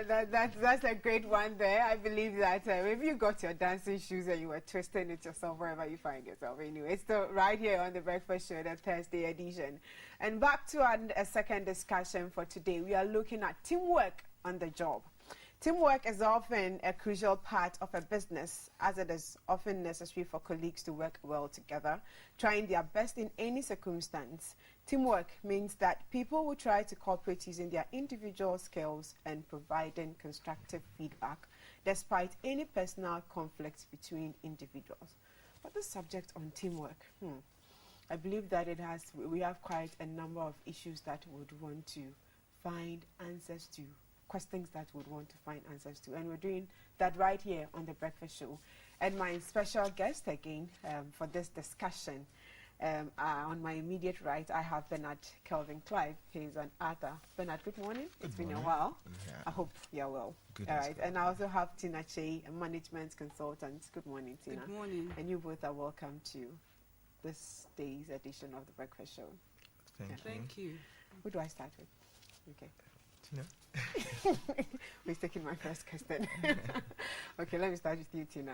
That's a great one there. I believe that if you got your dancing shoes and you were twisting it yourself wherever you find yourself. Anyway, it's still right here on the Breakfast Show, the Thursday edition. And back to a second discussion for today. We are looking at teamwork on the job. Teamwork is often a crucial part of a business, as it is often necessary for colleagues to work well together, trying their best in any circumstance. Teamwork means that people will try to cooperate using their individual skills and providing constructive feedback, despite any personal conflicts between individuals. But the subject on teamwork, I believe that we have quite a number of issues that we would want to find answers to. Questions that would want to find answers to, and we're doing that right here on the Breakfast Show. And my special guest again for this discussion, on my immediate right, I have Bernard Kelvin Clive. He's an author. Bernard, good morning. It's been a while. Yeah. I hope you're well. Good. All right. And I also have Tina Kyei, a management consultant. Good morning, Tina. Good morning. And you both are welcome to this day's edition of the Breakfast Show. Thank you. Who do I start with? Okay. Tina. Who's taking my first question? Okay, let me start with you, Tina.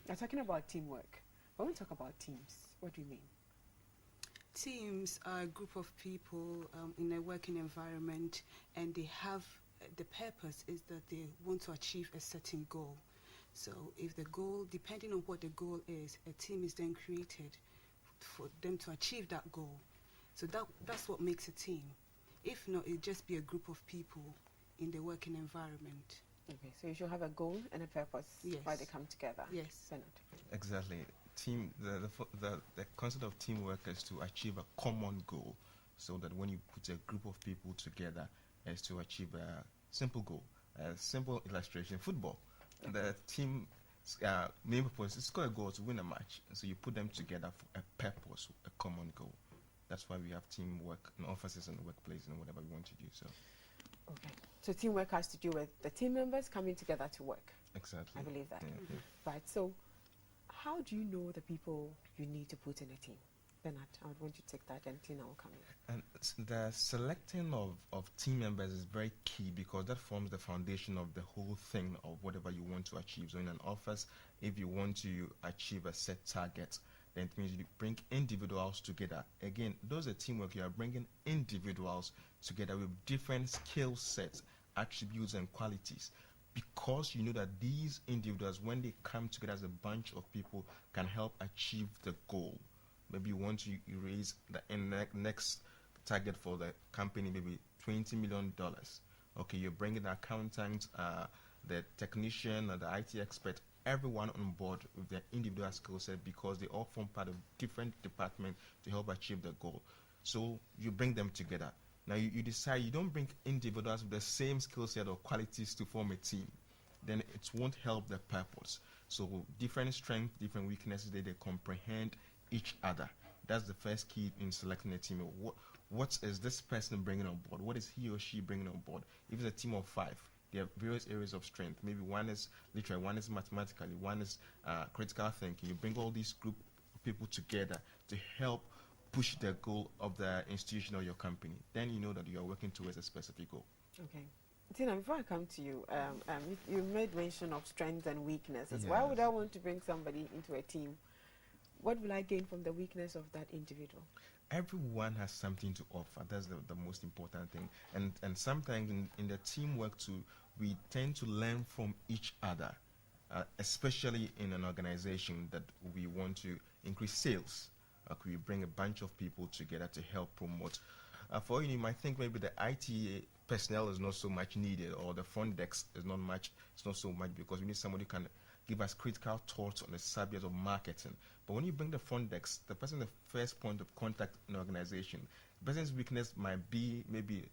You're talking about teamwork. When we talk about teams, what do you mean? Teams are a group of people in a working environment, and they have the purpose is that they want to achieve a certain goal. So if the goal, depending on what the goal is, a team is then created for them to achieve that goal. So that's what makes a team. If not, it'd just be a group of people in the working environment. Okay, so you should have a goal and a purpose. Yes. Why they come together. Yes. Bernard. Exactly. The concept of teamwork is to achieve a common goal, so that when you put a group of people together, is to achieve a simple goal. A simple illustration: football. Okay. The team main purpose is to score a goal to win a match. So you put them together for a purpose, a common goal. That's why we have teamwork in offices and workplace and whatever we want to do. So, okay. So teamwork has to do with the team members coming together to work. Exactly. I believe that. Yeah. Right. So, how do you know the people you need to put in a team? Bernard, I would want you to take that, and Tina will come in. And the selecting of team members is very key, because that forms the foundation of the whole thing of whatever you want to achieve. So in an office, if you want to achieve a set target, then it means you bring individuals together. Again, those are teamwork. You are bringing individuals together with different skill sets, attributes, and qualities, because you know that these individuals, when they come together as a bunch of people, can help achieve the goal. Maybe you want to raise the next target for the company, maybe $20 million. Okay, you're bringing the accountant, the technician, or the IT expert, everyone on board with their individual skill set, because they all form part of different departments to help achieve the goal. So you bring them together. Now you decide you don't bring individuals with the same skill set or qualities to form a team. Then it won't help the purpose. So different strengths, different weaknesses, they comprehend each other. That's the first key in selecting a team. What is this person bringing on board? What is he or she bringing on board? If it's a team of 5, there are various areas of strength. Maybe one is literary, one is mathematically, one is critical thinking. You bring all these group of people together to help push the goal of the institution or your company. Then you know that you are working towards a specific goal. Okay. Tina, before I come to you, you made mention of strengths and weaknesses. Yes. Why would I want to bring somebody into a team? What will I gain from the weakness of that individual? Everyone has something to offer. That's the most important thing. And sometimes in the teamwork too, we tend to learn from each other, especially in an organization that we want to increase sales. We bring a bunch of people together to help promote. For you might think maybe the IT personnel is not so much needed, or the front desk is not so much, because we need somebody who can give us critical thoughts on the subject of marketing. But when you bring the front desk, the person, the first point of contact in the organization, the person's weakness might be maybe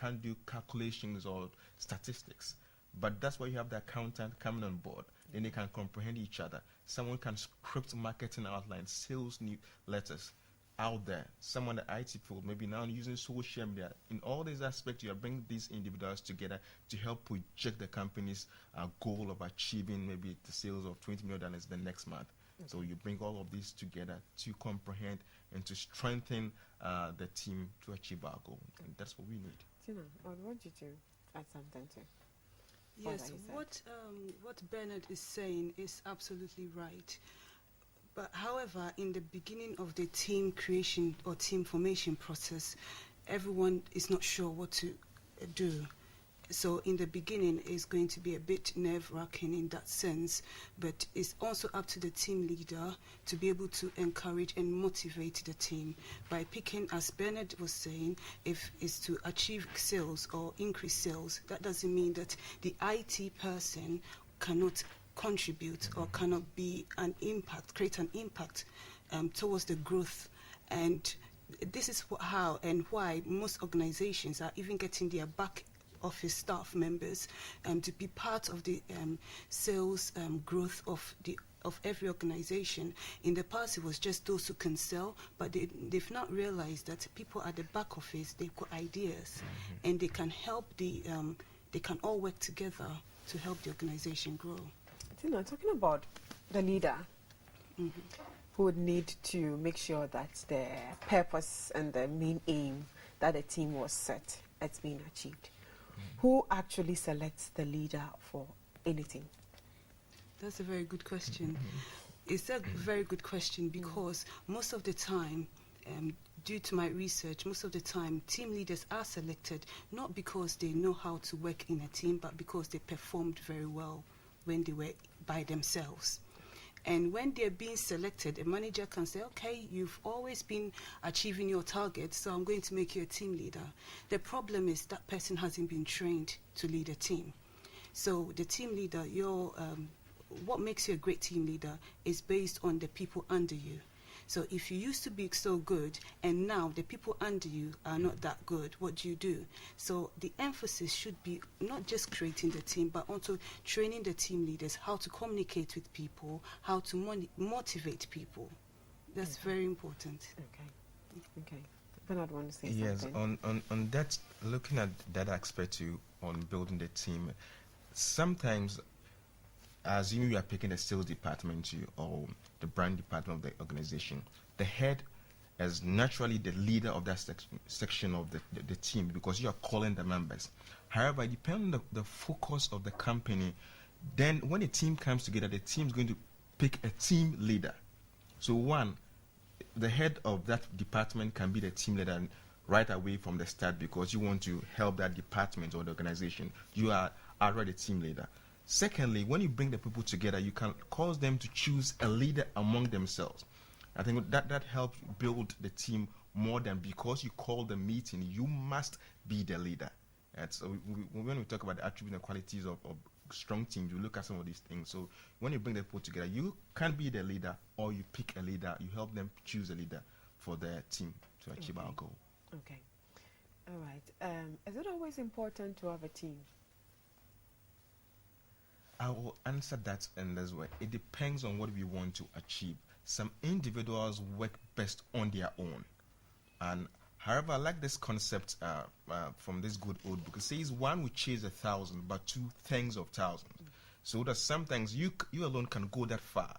can't do calculations or statistics. But that's why you have the accountant coming on board. Then they can comprehend each other. Someone can script marketing outlines, sales letters out there. Someone in the IT field, maybe now using social media. In all these aspects, you are bringing these individuals together to help project the company's goal of achieving maybe the sales of $20 million the next month. Okay. So you bring all of these together to comprehend and to strengthen the team to achieve our goal. And that's what we need. Tina, I would want you to add something to? Yes, what Bernard is saying is absolutely right. But however, in the beginning of the team creation or team formation process, everyone is not sure what to do. So in the beginning, it's going to be a bit nerve-wracking in that sense, but it's also up to the team leader to be able to encourage and motivate the team by picking, as Bernard was saying, if it's to achieve sales or increase sales, that doesn't mean that the IT person cannot contribute or cannot be an impact, create an impact towards the growth. And this is how and why most organizations are even getting their back office staff members to be part of the sales growth of every organization. In the past, it was just those who can sell, but they've not realized that people at the back office, they've got ideas, and they can help they can all work together to help the organization grow. Tina, talking about the leader, who would need to make sure that the purpose and the main aim that the team was set has been achieved. Who actually selects the leader for anything? That's a very good question. It's a very good question because most of the time, due to my research, most of the time team leaders are selected not because they know how to work in a team, but because they performed very well when they were by themselves. And when they're being selected, a manager can say, okay, you've always been achieving your targets, so I'm going to make you a team leader. The problem is that person hasn't been trained to lead a team. So the team leader, what makes you a great team leader is based on the people under you. So if you used to be so good and now the people under you are not that good, what do? So the emphasis should be not just creating the team, but also training the team leaders how to communicate with people, how to motivate people. That's very important. Okay. Bernard want to say Yes, something? on that, looking at that aspect too, on building the team, sometimes, assuming you are picking the sales department or the brand department of the organization, the head is naturally the leader of that section of the team because you are calling the members. However, depending on the focus of the company, then when a team comes together, the team is going to pick a team leader. So one, the head of that department can be the team leader right away from the start because you want to help that department or the organization. You are already a team leader. Secondly, when you bring the people together, you can cause them to choose a leader among themselves. I think that helps build the team more than because you call the meeting, you must be the leader. And so when we talk about the attributes and qualities of strong teams, you look at some of these things. So when you bring the people together, you can be the leader or you pick a leader, you help them choose a leader for their team to achieve our goal. Okay. All right. Is it always important to have a team? I will answer that in this way. It depends on what we want to achieve. Some individuals work best on their own. And however, I like this concept from this good old book. It says one will chase 1,000, but two tens of thousands. So that sometimes you alone can go that far.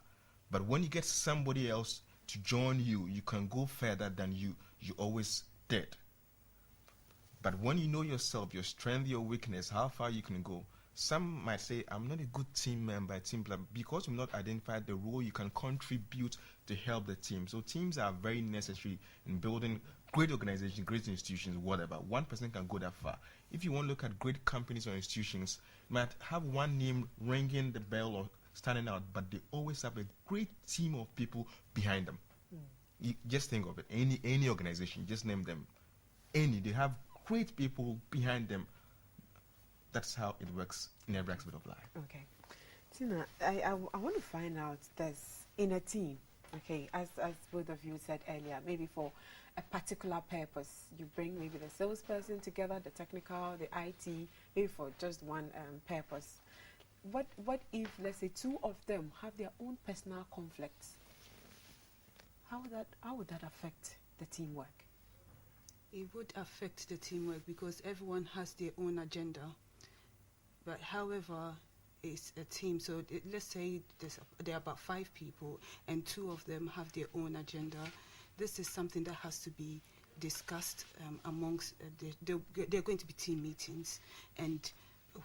But when you get somebody else to join you, you can go further than you always did. But when you know yourself, your strength, your weakness, how far you can go, some might say, I'm not a good team member, team player, because you've not identified the role you can contribute to help the team. So teams are very necessary in building great organizations, great institutions, whatever. One person can go that far. If you want to look at great companies or institutions, you might have one name ringing the bell or standing out, but they always have a great team of people behind them. You just think of it. Any organization, just name them. They have great people behind them. That's how it works in every aspect of life. Okay. Tina, I want to find out this in a team, okay, as both of you said earlier, maybe for a particular purpose. You bring maybe the salesperson together, the technical, the IT, maybe for just one purpose. What if, let's say, two of them have their own personal conflicts? How would that affect the teamwork? It would affect the teamwork because everyone has their own agenda. But however, it's a team. So let's say there are about 5 people and 2 of them have their own agenda. This is something that has to be discussed amongst, there are going to be team meetings, and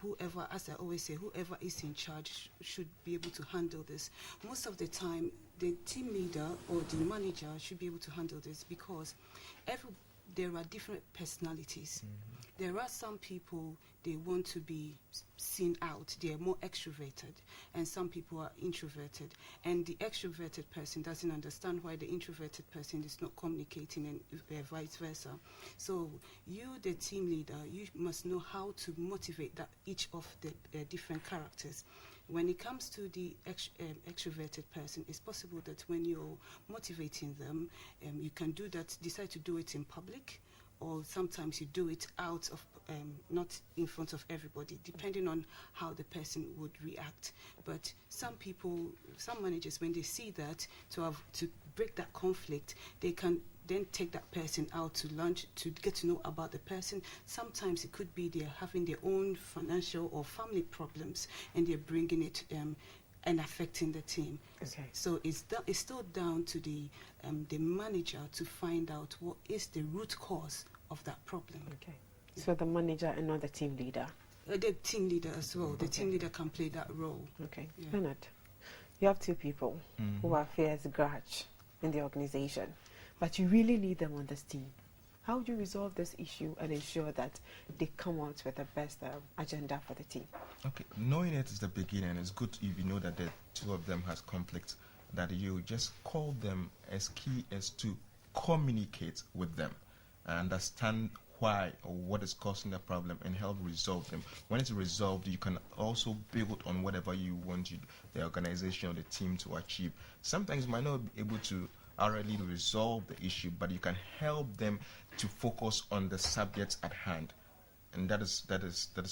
whoever, as I always say, whoever is in charge should be able to handle this. Most of the time, the team leader or the manager should be able to handle this, because there are different personalities. There are some people, they want to be seen out, they are more extroverted, and some people are introverted, and the extroverted person doesn't understand why the introverted person is not communicating, and vice versa. So you, the team leader, you must know how to motivate each of the different characters. When it comes to the extroverted person, it's possible that when you're motivating them, you can decide to do it in public, or sometimes you do it out of, not in front of everybody, depending on how the person would react. But some managers, when they see that, to break that conflict, they can then take that person out to lunch to get to know about the person. Sometimes it could be they're having their own financial or family problems, and they're bringing it and affecting the team. Okay. So it's still down to the manager to find out what is the root cause of that problem. Okay. So the manager and not the team leader. The team leader as well. The team leader can play that role. Okay. Yeah. Bernard, you have two people who are fierce grudge in the organization, but you really need them on this team. How would you resolve this issue and ensure that they come out with the best agenda for the team? Okay, knowing it is the beginning. It's good if you know that the two of them has conflict, that you just call them as key as to communicate with them and understand why or what is causing the problem and help resolve them. When it's resolved, you can also build on whatever you want the organization or the team to achieve. Sometimes you might not be able to already resolve the issue, but you can help them to focus on the subjects at hand. And that is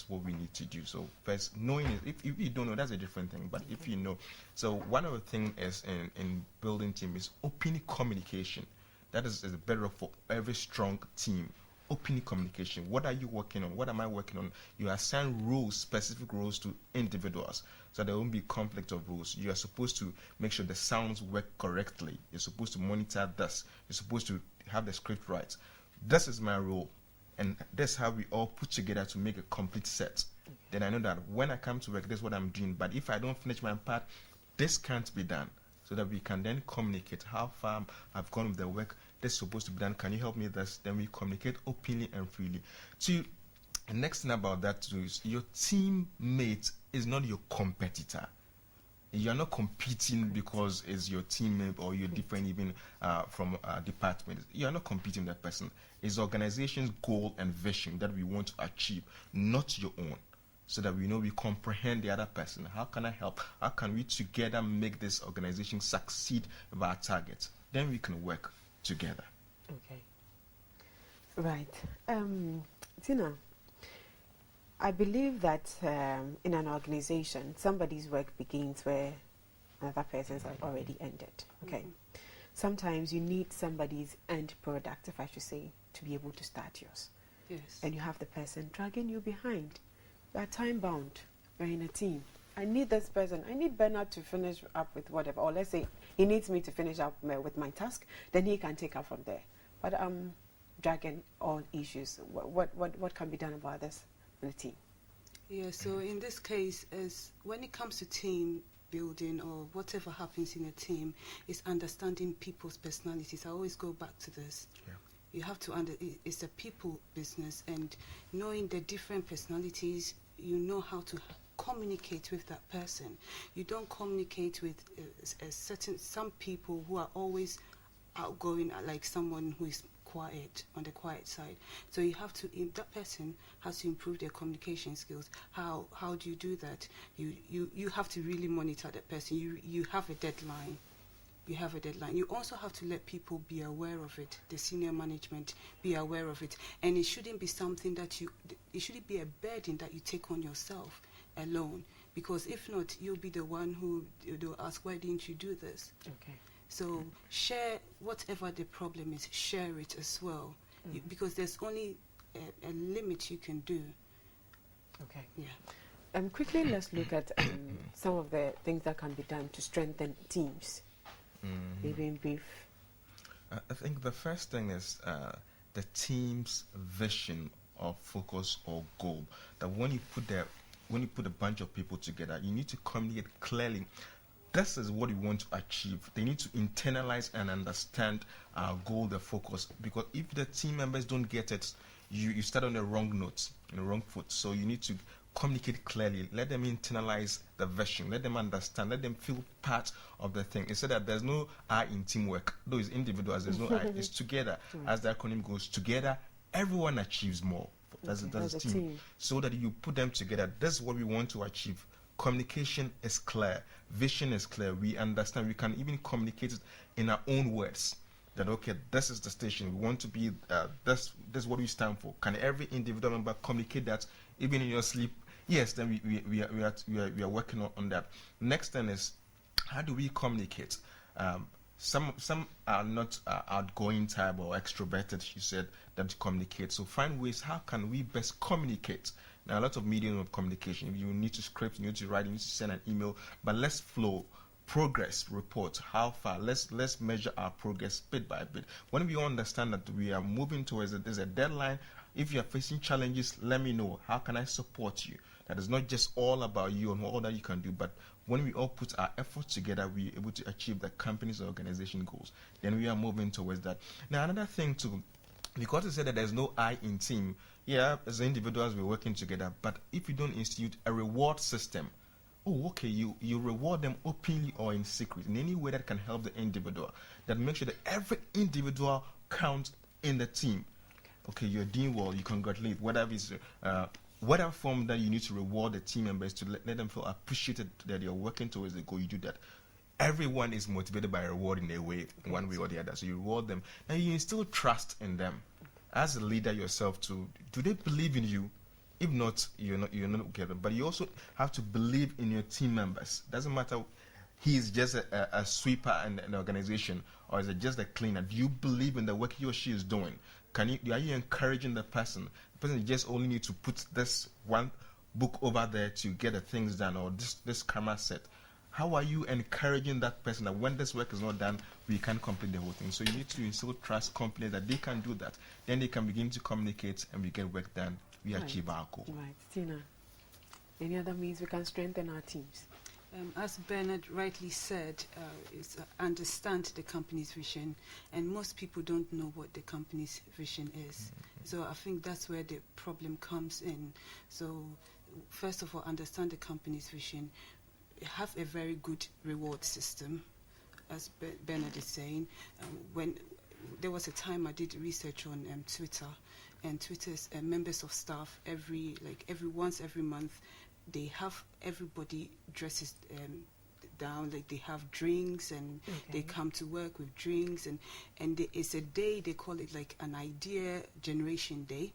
what we need to do. So first, knowing it, if you don't know, that's a different thing. But if you know, so one of the things is in building team is open communication. That is better for every strong team. Open communication. What are you working on? What am I working on? You assign roles, specific roles to individuals, so there won't be conflict of roles. You are supposed to make sure the sounds work correctly. You're supposed to monitor this. You're supposed to have the script right. This is my role, and that's how we all put together to make a complete set. Then I know that when I come to work, this is what I'm doing. But if I don't finish my part, this can't be done. So that we can then communicate how far I've gone with the work. This is supposed to be done. Can you help me with this? Then we communicate openly and freely. The next thing about that too is your teammate is not your competitor. You're not competing because it's your teammate or you're different even from a department. You're not competing with that person. It's the organization's goal and vision that we want to achieve, not your own. So that we know we comprehend the other person. How can I help? How can we together make this organization succeed with our targets? Then we can work together. Okay. Right. Tina, I believe that in an organization, somebody's work begins where another person's have already ended. Okay. Sometimes you need somebody's end product, if I should say, to be able to start yours. Yes. And you have the person dragging you behind. You are time bound. You're in a team. I need this person. I need Bernard to finish up with whatever. Or let's say he needs me to finish up with my task. Then he can take up from there. But I'm dragging all issues. What can be done about this in the team? Yeah, so in this case, when it comes to team building or whatever happens in a team, is understanding people's personalities. I always go back to this. Yeah. You have to it's a people business, and knowing the different personalities, you know how to communicate with that person. You don't communicate with some people who are always outgoing, like someone who is quiet, on the quiet side. So you have to, that person has to improve their communication skills. How do you do that? You have to really monitor that person. You have a deadline. You have a deadline. You also have to let people be aware of it, the senior management be aware of it. And it shouldn't be something that it shouldn't be a burden that you take on yourself alone. Because if not, you'll be the one who they'll ask, why didn't you do this? Okay. So share whatever the problem is, share it as well. Because there's only a limit you can do. Okay. Yeah. Quickly, let's look at some of the things that can be done to strengthen teams. Maybe in brief. I think the first thing is the team's vision or focus or goal. That when you put a bunch of people together, you need to communicate clearly. This is what we want to achieve. They need to internalize and understand our goal, the focus. Because if the team members don't get it, you start on the wrong note, on the wrong foot. So you need to communicate clearly. Let them internalize the vision. Let them understand. Let them feel part of the thing. Instead that there's no I in teamwork. Though it's individuals, there's no I. It's together. As the acronym goes, together, everyone achieves more. That's a team. So that you put them together. That's what we want to achieve. Communication is clear. Vision is clear. We understand. We can even communicate it in our own words. That okay, this is the station. We want to be. This is what we stand for. Can every individual member communicate that even in your sleep? Yes. Then we are working on that. Next thing is, how do we communicate? Some are not outgoing type or extroverted. She said that to communicate. So find ways. How can we best communicate? Now, a lot of medium of communication. You need to script, you need to write, you need to send an email. But let's flow, progress, report, how far. Let's measure our progress bit by bit. When we understand that we are moving towards it, there's a deadline. If you are facing challenges, let me know. How can I support you? That is not just all about you and all that you can do, but when we all put our efforts together, we are able to achieve the company's or organization goals. Then we are moving towards that. Now, another thing too, because you said that there's no I in team, yeah, as individuals we're working together, but if you don't institute a reward system, you reward them openly or in secret, in any way that can help the individual, that makes sure that every individual counts in the team. Okay, you're doing well, you congratulate, whatever is whatever form that you need to reward the team members to let them feel appreciated that you're working towards the goal, you do that. Everyone is motivated by rewarding their way, one way or the other. So you reward them. Now you instill trust in them. As a leader yourself, do they believe in you? If not, you're not together. But you also have to believe in your team members. Doesn't matter. He is just a sweeper in an organization, or is it just a cleaner? Do you believe in the work he or she is doing? Are you encouraging the person? The person just only need to put this one book over there to get the things done, or this camera set. How are you encouraging that person that when this work is not done, we can't complete the whole thing? So you need to instill trust companies that they can do that. Then they can begin to communicate and we get work done. We achieve our goal. Right. Tina, any other means we can strengthen our teams? As Bernard rightly said, is understand the company's vision, and most people don't know what the company's vision is. So I think that's where the problem comes in. So first of all, understand the company's vision. Have a very good reward system, as Bernard is saying. When there was a time I did research on Twitter, and Twitter's members of staff once every month, they have everybody dresses down, like they have drinks and they come to work with drinks, and it's a day, they call it like an idea generation day.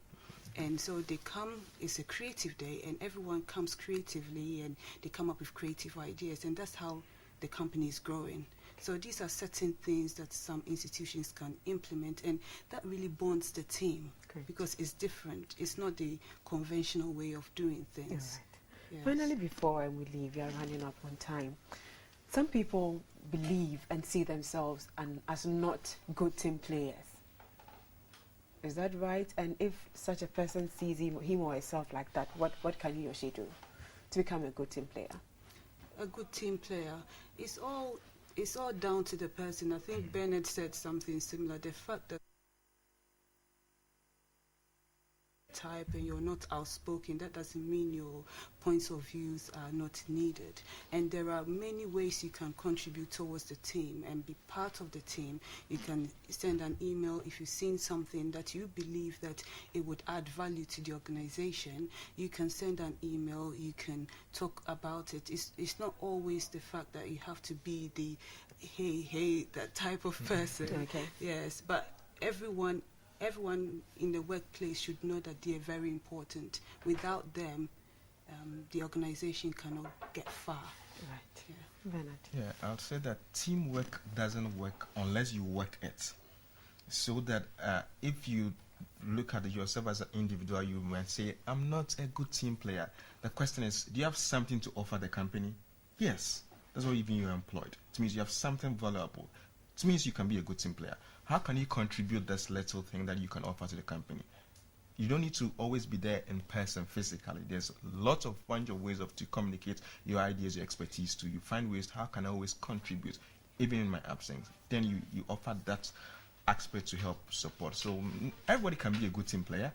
And so they come, it's a creative day, and everyone comes creatively and they come up with creative ideas, and that's how the company is growing. So these are certain things that some institutions can implement, and that really bonds the team. Great. Because it's different. It's not the conventional way of doing things. Right. Yes. Finally, before we leave, we are running up on time. Some people believe and see themselves as not good team players. Is that right? And if such a person sees him or herself like that, what can he or she do to become a good team player? A good team player, it's all down to the person. I think Bernard said something similar. The fact that type and you're not outspoken, that doesn't mean your points of views are not needed. And there are many ways you can contribute towards the team and be part of the team. You can send an email if you've seen something that you believe that it would add value to the organization. You can send an email, you can talk about it. It's not always the fact that you have to be the hey that type of person. Okay. Yes, but everyone in the workplace should know that they are very important. Without them, the organization cannot get far. Right. Yeah. Bernard. Yeah, I'll say that teamwork doesn't work unless you work it. So that if you look at yourself as an individual, you might say, I'm not a good team player. The question is, do you have something to offer the company? Yes. That's why even you're employed. It means you have something valuable. It means you can be a good team player. how can you contribute this little thing that you can offer to the company? You don't need to always be there in person physically. There's lots of bunch of ways to communicate your ideas, your expertise to you. Find ways, how can I always contribute, even in my absence? Then you offer that aspect to help support. So everybody can be a good team player,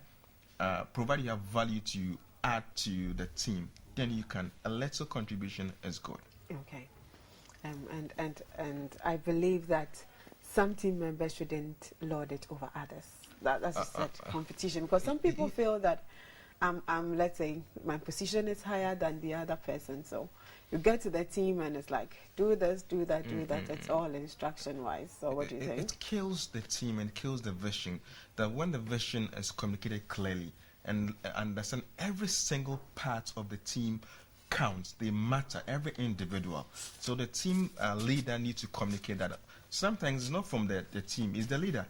provided you have value to add to the team. Then you can, a little contribution is good. Okay. And I believe that some team members shouldn't lord it over others. That's a set competition, because some people feel that let's say my position is higher than the other person. So you get to the team and it's like, do this, do that, do that. It's all instruction wise. So what do you think? It kills the team and kills the vision. That when the vision is communicated clearly and understand every single part of the team counts, they matter, every individual. So the team leader needs to communicate that. Sometimes it's not from the team, it's the leader.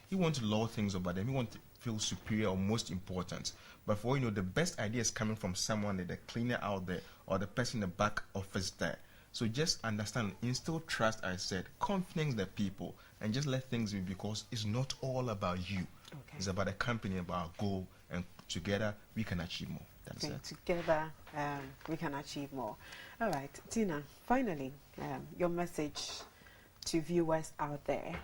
He wants to lord things over them. He wants to feel superior or most important. But for the best idea is coming from someone, the cleaner out there or the person in the back office there. So just understand, instill trust, I said, confidence in the people, and just let things be, because it's not all about you. Okay. It's about the company, about our goal, and together we can achieve more. That's it. Together we can achieve more. All right, Tina, finally, your message to viewers out there.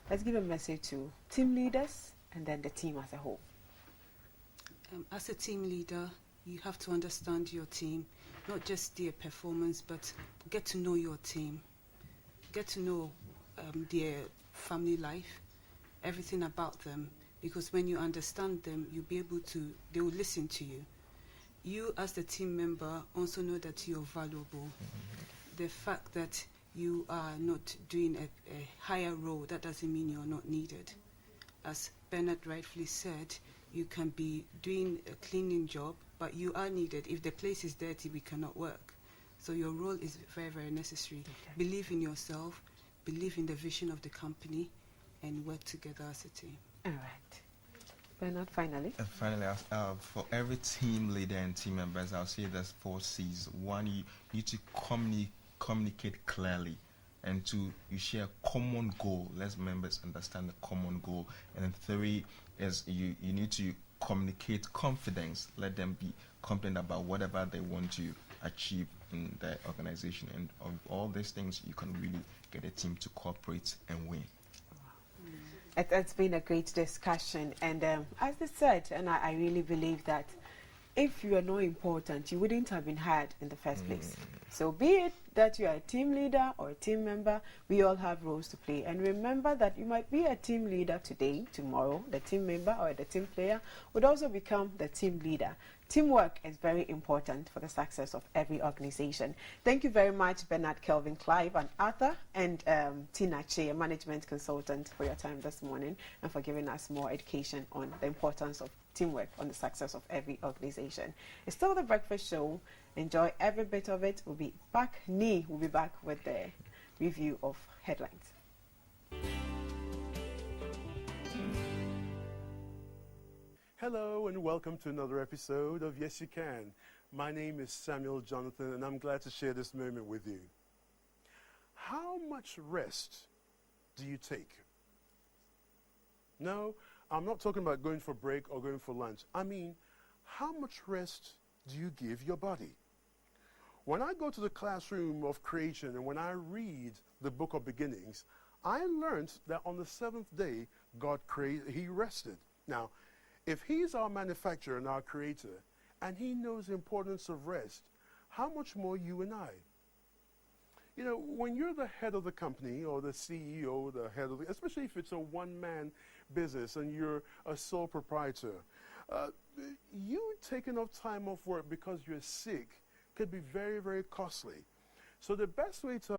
Let's give a message to team leaders and then the team as a whole. As a team leader, you have to understand your team, not just their performance, but get to know your team. Get to know their family life, everything about them, because when you understand them, you'll be able to, they will listen to you. You as the team member also know that you're valuable. The fact that you are not doing a higher role, that doesn't mean you're not needed. As Bernard rightfully said, you can be doing a cleaning job, but you are needed. If the place is dirty, we cannot work. So your role is very, very necessary. Okay. Believe in yourself, believe in the vision of the company, and work together as a team. All right. Bernard, finally. Finally, for every team leader and team members, I'll say there's 4 C's. 1, you need to communicate clearly, and 2, you share a common goal. Let members understand the common goal. And then 3 is you need to communicate confidence. Let them be confident about whatever they want to achieve in their organization. And of all these things, you can really get a team to cooperate and win. It's been a great discussion, and as I said, and I really believe that if you are not important, you wouldn't have been hired in the first place. So be it that you are a team leader or a team member, we all have roles to play. And remember that you might be a team leader today, tomorrow, the team member or the team player would also become the team leader. Teamwork is very important for the success of every organization. Thank you very much, Bernard, Kelvin, Clive, and Arthur, and Tina Kyei, a management consultant, for your time this morning and for giving us more education on the importance of teamwork on the success of every organization. It's still The Breakfast Show. Enjoy every bit of it. We'll be back. We'll be back with the review of headlines. Hello and welcome to another episode of Yes You Can. My name is Samuel Jonathan and I'm glad to share this moment with you. How much rest do you take? No, I'm not talking about going for break or going for lunch. I mean, how much rest do you give your body? When I go to the classroom of creation and when I read the book of beginnings, I learned that on the 7th day, God created, He rested. Now, if He's our manufacturer and our creator, and He knows the importance of rest, how much more you and I? You know, when you're the head of the company or the CEO, the head of the, especially if it's a one-man business and you're a sole proprietor, you taking off time off work because you're sick could be very, very costly. So the best way to